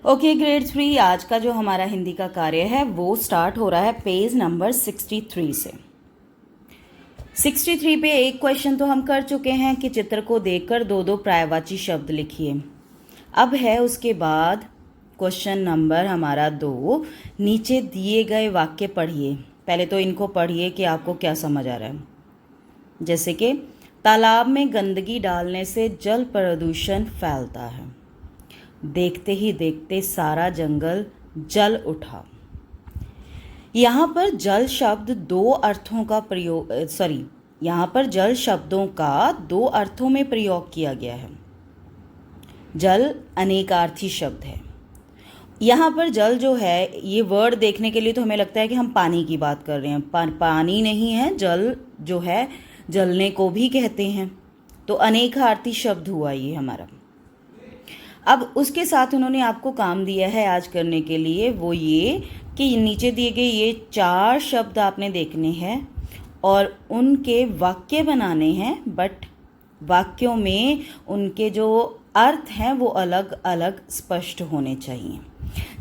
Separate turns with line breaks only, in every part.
Okay grade 3 आज का जो हमारा हिंदी का कार्य है वो स्टार्ट हो रहा है पेज नंबर 63 से। 63 पे एक क्वेश्चन तो हम कर चुके हैं कि चित्र को देखकर दो दो पर्यायवाची शब्द लिखिए। अब है उसके बाद क्वेश्चन नंबर हमारा 2, नीचे दिए गए वाक्य पढ़िए। पहले तो इनको पढ़िए कि आपको क्या समझ आ रहा है। जैसे कि तालाब में गंदगी डालने से जल प्रदूषण फैलता है। देखते ही देखते सारा जंगल जल उठा। यहाँ पर जल शब्द दो अर्थों का प्रयोग यहाँ पर जल शब्दों का दो अर्थों में प्रयोग किया गया है। जल अनेकार्थी शब्द है। यहाँ पर जल जो है, ये वर्ड देखने के लिए तो हमें लगता है कि हम पानी की बात कर रहे हैं। पानी नहीं है, जल जो है जलने को भी कहते हैं। तो अनेकार्थी शब्द हुआ ये हमारा। अब उसके साथ उन्होंने आपको काम दिया है आज करने के लिए, वो ये कि नीचे दिए गए ये 4 शब्द आपने देखने हैं और उनके वाक्य बनाने हैं, बट वाक्यों में उनके जो अर्थ हैं वो अलग अलग स्पष्ट होने चाहिए।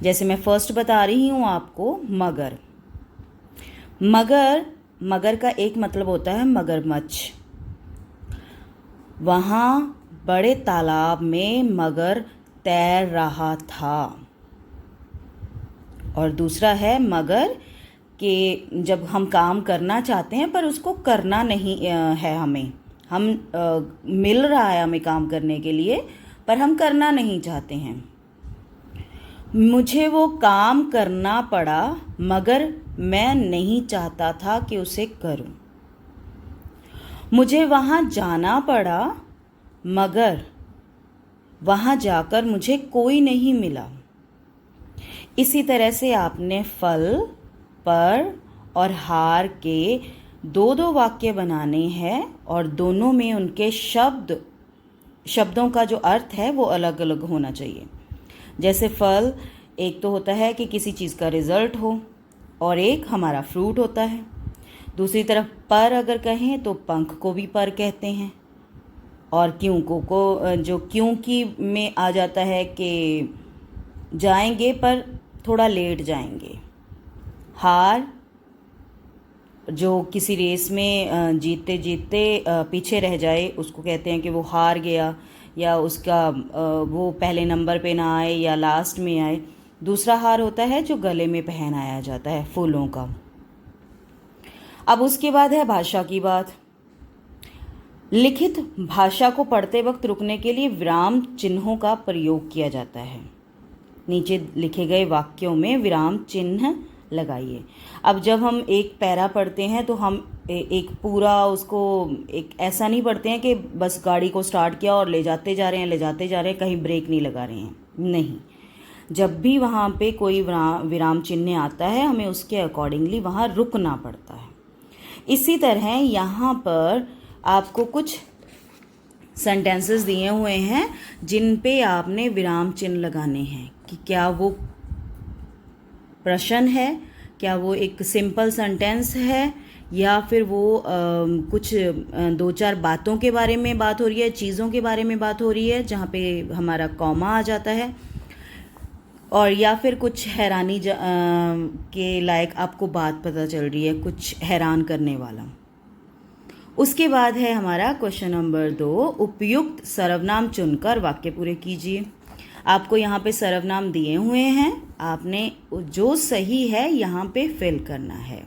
जैसे मैं फर्स्ट बता रही हूँ आपको, मगर। मगर का एक मतलब होता है मगरमच्छ। वहाँ बड़े तालाब में मगर तैर रहा था। और दूसरा है मगर कि जब हम काम करना चाहते हैं पर उसको करना नहीं है, हम मिल रहा है हमें काम करने के लिए पर हम करना नहीं चाहते हैं। मुझे वो काम करना पड़ा मगर मैं नहीं चाहता था कि उसे करूं। मुझे वहाँ जाना पड़ा मगर वहाँ जाकर मुझे कोई नहीं मिला। इसी तरह से आपने फल, पर और हार के दो दो वाक्य बनाने हैं और दोनों में उनके शब्दों का जो अर्थ है वो अलग अलग होना चाहिए। जैसे फल एक तो होता है कि किसी चीज़ का रिजल्ट हो और एक हमारा फ्रूट होता है। दूसरी तरफ पर अगर कहें तो पंख को भी पर कहते हैं। और क्यों को जो क्योंकि में आ जाता है कि जाएंगे पर थोड़ा लेट जाएंगे। हार जो किसी रेस में जीतते जीतते पीछे रह जाए उसको कहते हैं कि वो हार गया, या उसका वो पहले नंबर पे ना आए या लास्ट में आए। दूसरा हार होता है जो गले में पहनाया जाता है फूलों का। अब उसके बाद है भाषा की बात। लिखित भाषा को पढ़ते वक्त रुकने के लिए विराम चिन्हों का प्रयोग किया जाता है। नीचे लिखे गए वाक्यों में विराम चिन्ह लगाइए। अब जब हम एक पैरा पढ़ते हैं तो हम एक पूरा उसको एक ऐसा नहीं पढ़ते हैं कि बस गाड़ी को स्टार्ट किया और ले जाते जा रहे हैं, कहीं ब्रेक नहीं लगा रहे हैं। नहीं, जब भी वहाँ पे कोई विराम चिन्ह आता है हमें उसके अकॉर्डिंगली वहाँ रुकना पड़ता है। इसी तरह यहाँ पर आपको कुछ सेंटेंसेस दिए हुए हैं जिन पे आपने विराम चिन्ह लगाने हैं कि क्या वो प्रश्न है, क्या वो एक सिंपल सेंटेंस है, या फिर वो कुछ 2-4 बातों के बारे में बात हो रही है, चीज़ों के बारे में बात हो रही है जहाँ पे हमारा कॉमा आ जाता है, और या फिर कुछ हैरानी के लायक आपको बात पता चल रही है, कुछ हैरान करने वाला। उसके बाद है हमारा क्वेश्चन नंबर 2, उपयुक्त सर्वनाम चुनकर वाक्य पूरे कीजिए। आपको यहाँ पे सर्वनाम दिए हुए हैं, आपने जो सही है यहाँ पे फिल करना है।